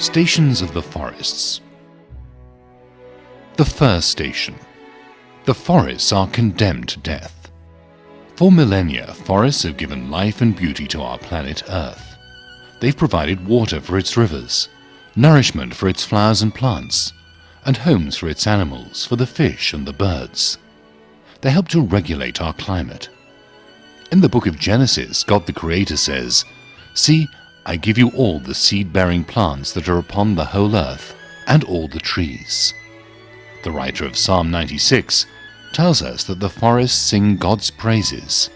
Stations of the forests. The first station. The forests are condemned to death. For millennia, forests have given life and beauty to our planet Earth. They've provided water for its rivers, nourishment for its flowers and plants, and homes for its animals, for the fish and the birds. They help to regulate our climate. In the book of Genesis, God the Creator says, "See, I give you all the seed-bearing plants that are upon the whole earth, and all the trees." The writer of Psalm 96 tells us that the forests sing God's praises.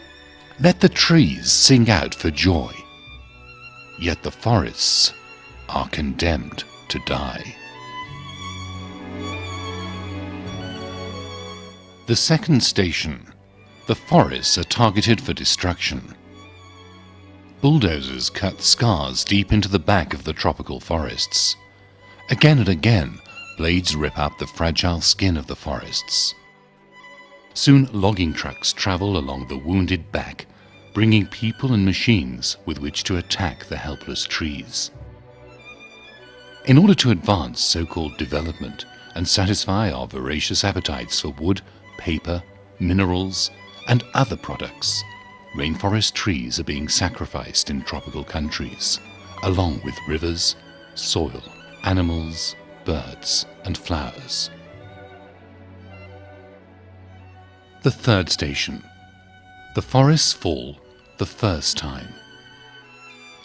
Let the trees sing out for joy. Yet the forests are condemned to die. The second station. The forests are targeted for destruction. Bulldozers cut scars deep into the back of the tropical forests. Again and again, blades rip up the fragile skin of the forests. Soon logging trucks travel along the wounded back, bringing people and machines with which to attack the helpless trees. In order to advance so-called development and satisfy our voracious appetites for wood, paper, minerals, and other products, rainforest trees are being sacrificed in tropical countries, along with rivers, soil, animals, birds, and flowers. The third station. The forests fall the first time.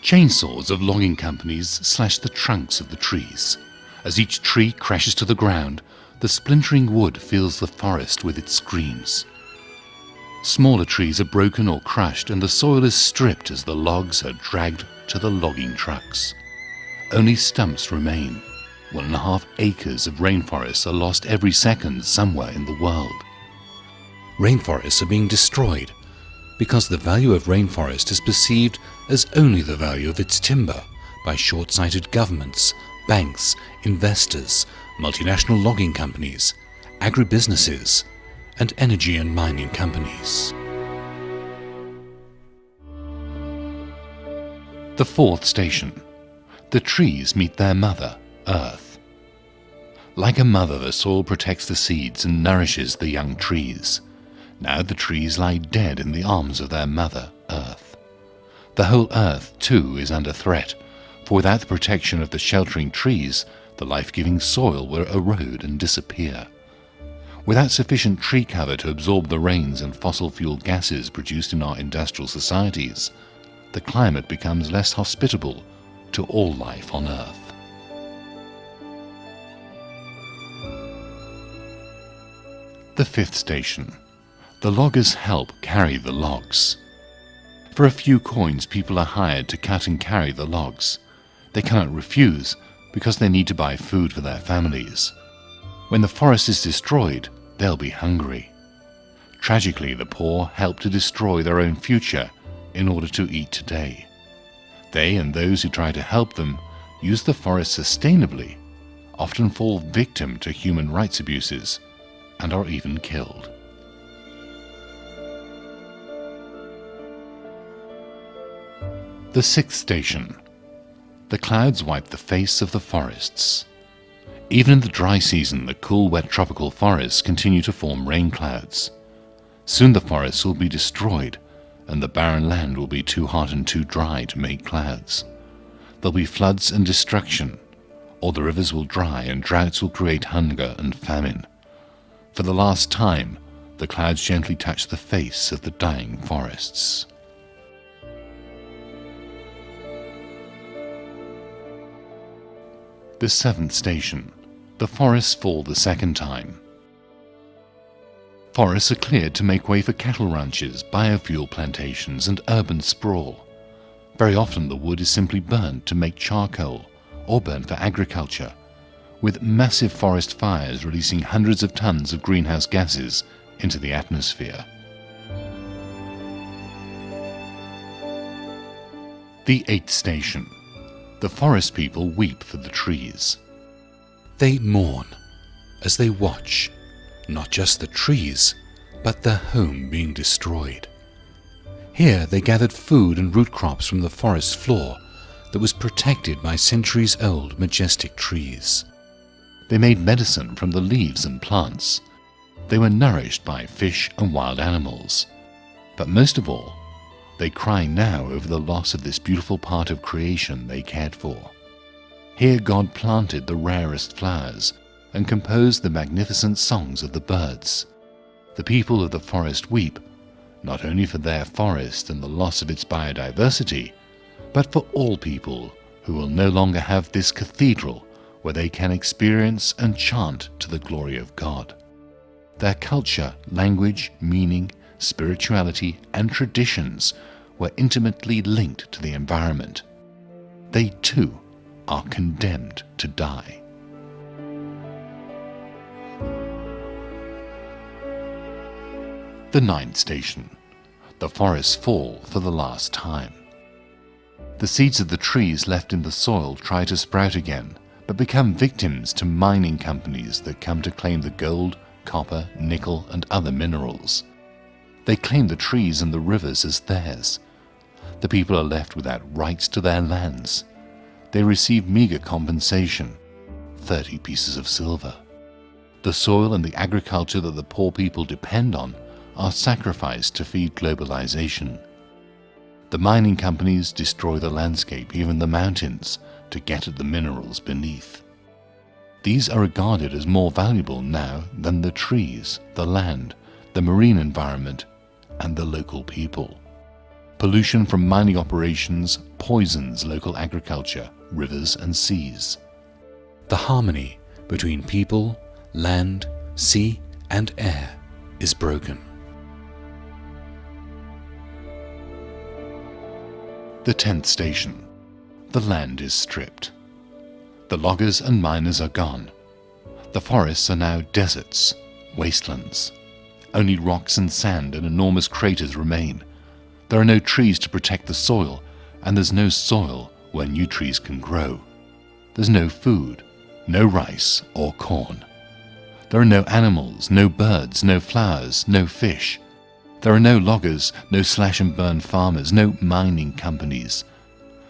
Chainsaws of logging companies slash the trunks of the trees. As each tree crashes to the ground, the splintering wood fills the forest with its screams. Smaller trees are broken or crushed, and the soil is stripped as the logs are dragged to the logging trucks. Only stumps remain. 1.5 acres of rainforests are lost every second somewhere in the world. Rainforests are being destroyed because the value of rainforest is perceived as only the value of its timber by short-sighted governments, banks, investors, multinational logging companies, agribusinesses, and energy and mining companies. The fourth station. The trees meet their mother, Earth. Like a mother, the soil protects the seeds and nourishes the young trees. Now the trees lie dead in the arms of their mother, Earth. The whole Earth, too, is under threat, for without the protection of the sheltering trees, the life-giving soil will erode and disappear. Without sufficient tree cover to absorb the rains and fossil fuel gases produced in our industrial societies, the climate becomes less hospitable to all life on Earth. The fifth station. The loggers help carry the logs. For a few coins, people are hired to cut and carry the logs. They cannot refuse because they need to buy food for their families. When the forest is destroyed, they'll be hungry. Tragically, the poor help to destroy their own future in order to eat today. They and those who try to help them use the forest sustainably, often fall victim to human rights abuses, and are even killed. The sixth station. The clouds wipe the face of the forests. Even in the dry season, the cool, wet tropical forests continue to form rain clouds. Soon the forests will be destroyed, and the barren land will be too hot and too dry to make clouds. There'll be floods and destruction, or the rivers will dry and droughts will create hunger and famine. For the last time, the clouds gently touch the face of the dying forests. The seventh station. The forests fall the second time. Forests are cleared to make way for cattle ranches, biofuel plantations, and urban sprawl. Very often the wood is simply burned to make charcoal or burned for agriculture, with massive forest fires releasing hundreds of tons of greenhouse gases into the atmosphere. The eighth station. The forest people weep for the trees. They mourn as they watch not just the trees, but their home being destroyed. Here they gathered food and root crops from the forest floor, that was protected by centuries-old majestic trees. They made medicine from the leaves and plants. They were nourished by fish and wild animals. But most of all, they cry now over the loss of this beautiful part of creation they cared for. Here God planted the rarest flowers and composed the magnificent songs of the birds. The people of the forest weep, not only for their forest and the loss of its biodiversity, but for all people who will no longer have this cathedral where they can experience and chant to the glory of God. Their culture, language, meaning, spirituality, and traditions were intimately linked to the environment. They too are condemned to die. The ninth station. The forests fall for the last time. The seeds of the trees left in the soil try to sprout again, but become victims to mining companies that come to claim the gold, copper, nickel, and other minerals. They claim the trees and the rivers as theirs. The people are left without rights to their lands. They receive meager compensation, 30 pieces of silver. The soil and the agriculture that the poor people depend on are sacrificed to feed globalization. The mining companies destroy the landscape, even the mountains, to get at the minerals beneath. These are regarded as more valuable now than the trees, the land, the marine environment, and the local people. Pollution from mining operations poisons local agriculture, rivers, and seas. The harmony between people, land, sea, and air is broken. The 10th station. The land is stripped. The loggers and miners are gone. The forests are now deserts, wastelands. Only rocks and sand and enormous craters remain. There are no trees to protect the soil, and there's no soil where new trees can grow. There's no food, no rice or corn. There are no animals, no birds, no flowers, no fish. There are no loggers, no slash-and-burn farmers, no mining companies.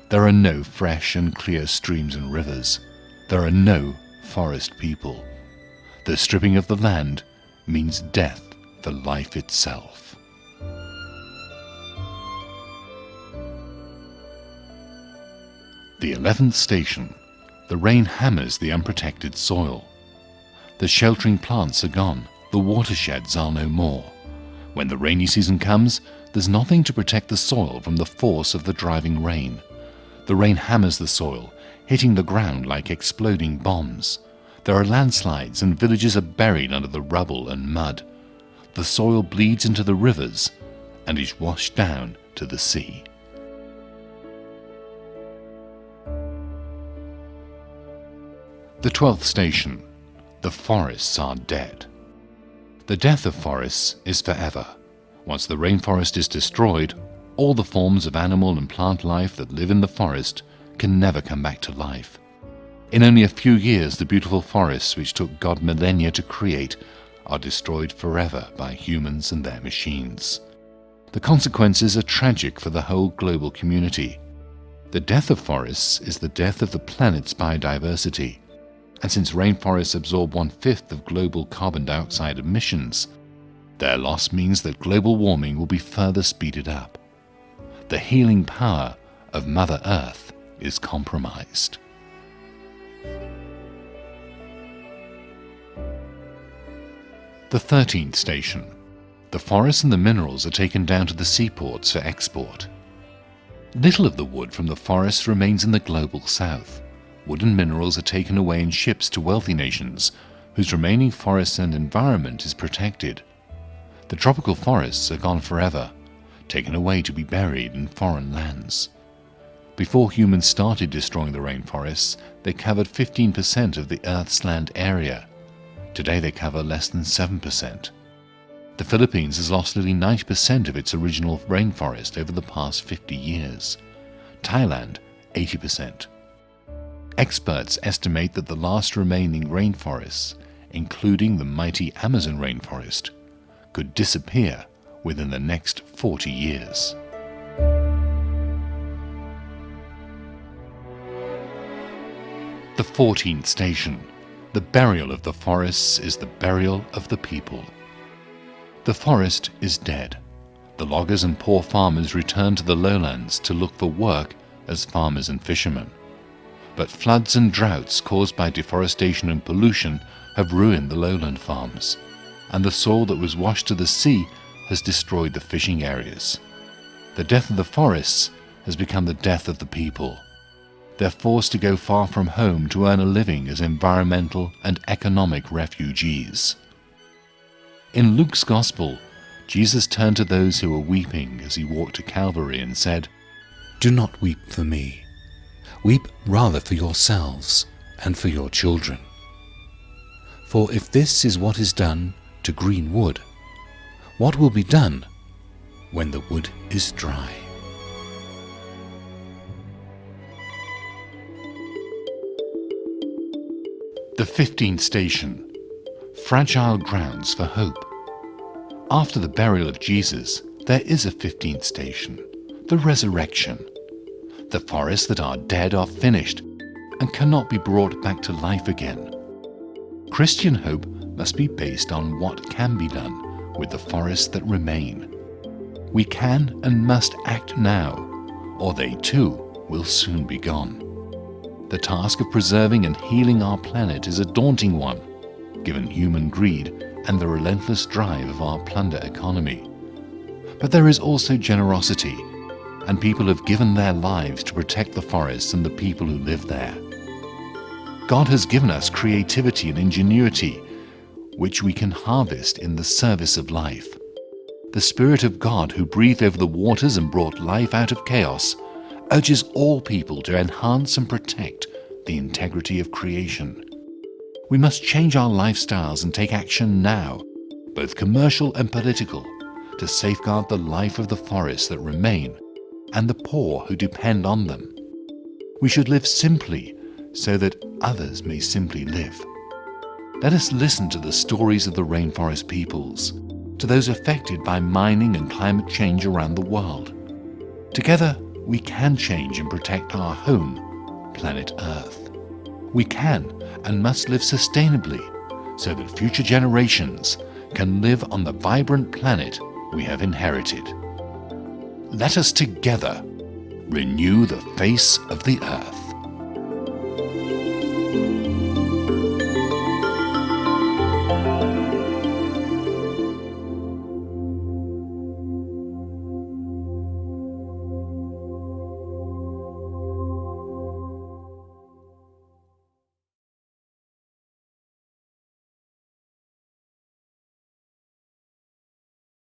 There are no fresh and clear streams and rivers. There are no forest people. The stripping of the land means death for life itself. The 11th station. The rain hammers the unprotected soil. The sheltering plants are gone. The watersheds are no more. When the rainy season comes, there's nothing to protect the soil from the force of the driving rain. The rain hammers the soil, hitting the ground like exploding bombs. There are landslides and villages are buried under the rubble and mud. The soil bleeds into the rivers and is washed down to the sea. The 12th station. The forests are dead. The death of forests is forever. Once the rainforest is destroyed, all the forms of animal and plant life that live in the forest can never come back to life. In only a few years, the beautiful forests which took God millennia to create are destroyed forever by humans and their machines. The consequences are tragic for the whole global community. The death of forests is the death of the planet's biodiversity. And since rainforests absorb 1/5 of global carbon dioxide emissions, their loss means that global warming will be further speeded up. The healing power of Mother Earth is compromised. The 13th station. The forests and the minerals are taken down to the seaports for export. Little of the wood from the forests remains in the global south. Wood and minerals are taken away in ships to wealthy nations, whose remaining forests and environment is protected. The tropical forests are gone forever, taken away to be buried in foreign lands. Before humans started destroying the rainforests, they covered 15% of the Earth's land area. Today they cover less than 7%. The Philippines has lost nearly 90% of its original rainforest over the past 50 years. Thailand, 80%. Experts estimate that the last remaining rainforests, including the mighty Amazon rainforest, could disappear within the next 40 years. The 14th station. The burial of the forests is the burial of the people. The forest is dead. The loggers and poor farmers return to the lowlands to look for work as farmers and fishermen. But floods and droughts caused by deforestation and pollution have ruined the lowland farms, and the soil that was washed to the sea has destroyed the fishing areas. The death of the forests has become the death of the people. They're forced to go far from home to earn a living as environmental and economic refugees. In Luke's Gospel, Jesus turned to those who were weeping as he walked to Calvary and said, "Do not weep for me. Weep rather for yourselves and for your children. For if this is what is done to green wood, what will be done when the wood is dry?" The 15th station. Fragile grounds for hope. After the burial of Jesus, there is a 15th station, the resurrection. The forests that are dead are finished and cannot be brought back to life again. Christian hope must be based on what can be done with the forests that remain. We can and must act now, or they too will soon be gone. The task of preserving and healing our planet is a daunting one, given human greed and the relentless drive of our plunder economy. But there is also generosity, and people have given their lives to protect the forests and the people who live there. God has given us creativity and ingenuity, which we can harvest in the service of life. The Spirit of God, who breathed over the waters and brought life out of chaos, urges all people to enhance and protect the integrity of creation. We must change our lifestyles and take action now, both commercial and political, to safeguard the life of the forests that remain and the poor who depend on them. We should live simply so that others may simply live. Let us listen to the stories of the rainforest peoples, to those affected by mining and climate change around the world. Together, we can change and protect our home, planet Earth. We can and must live sustainably so that future generations can live on the vibrant planet we have inherited. Let us together renew the face of the earth.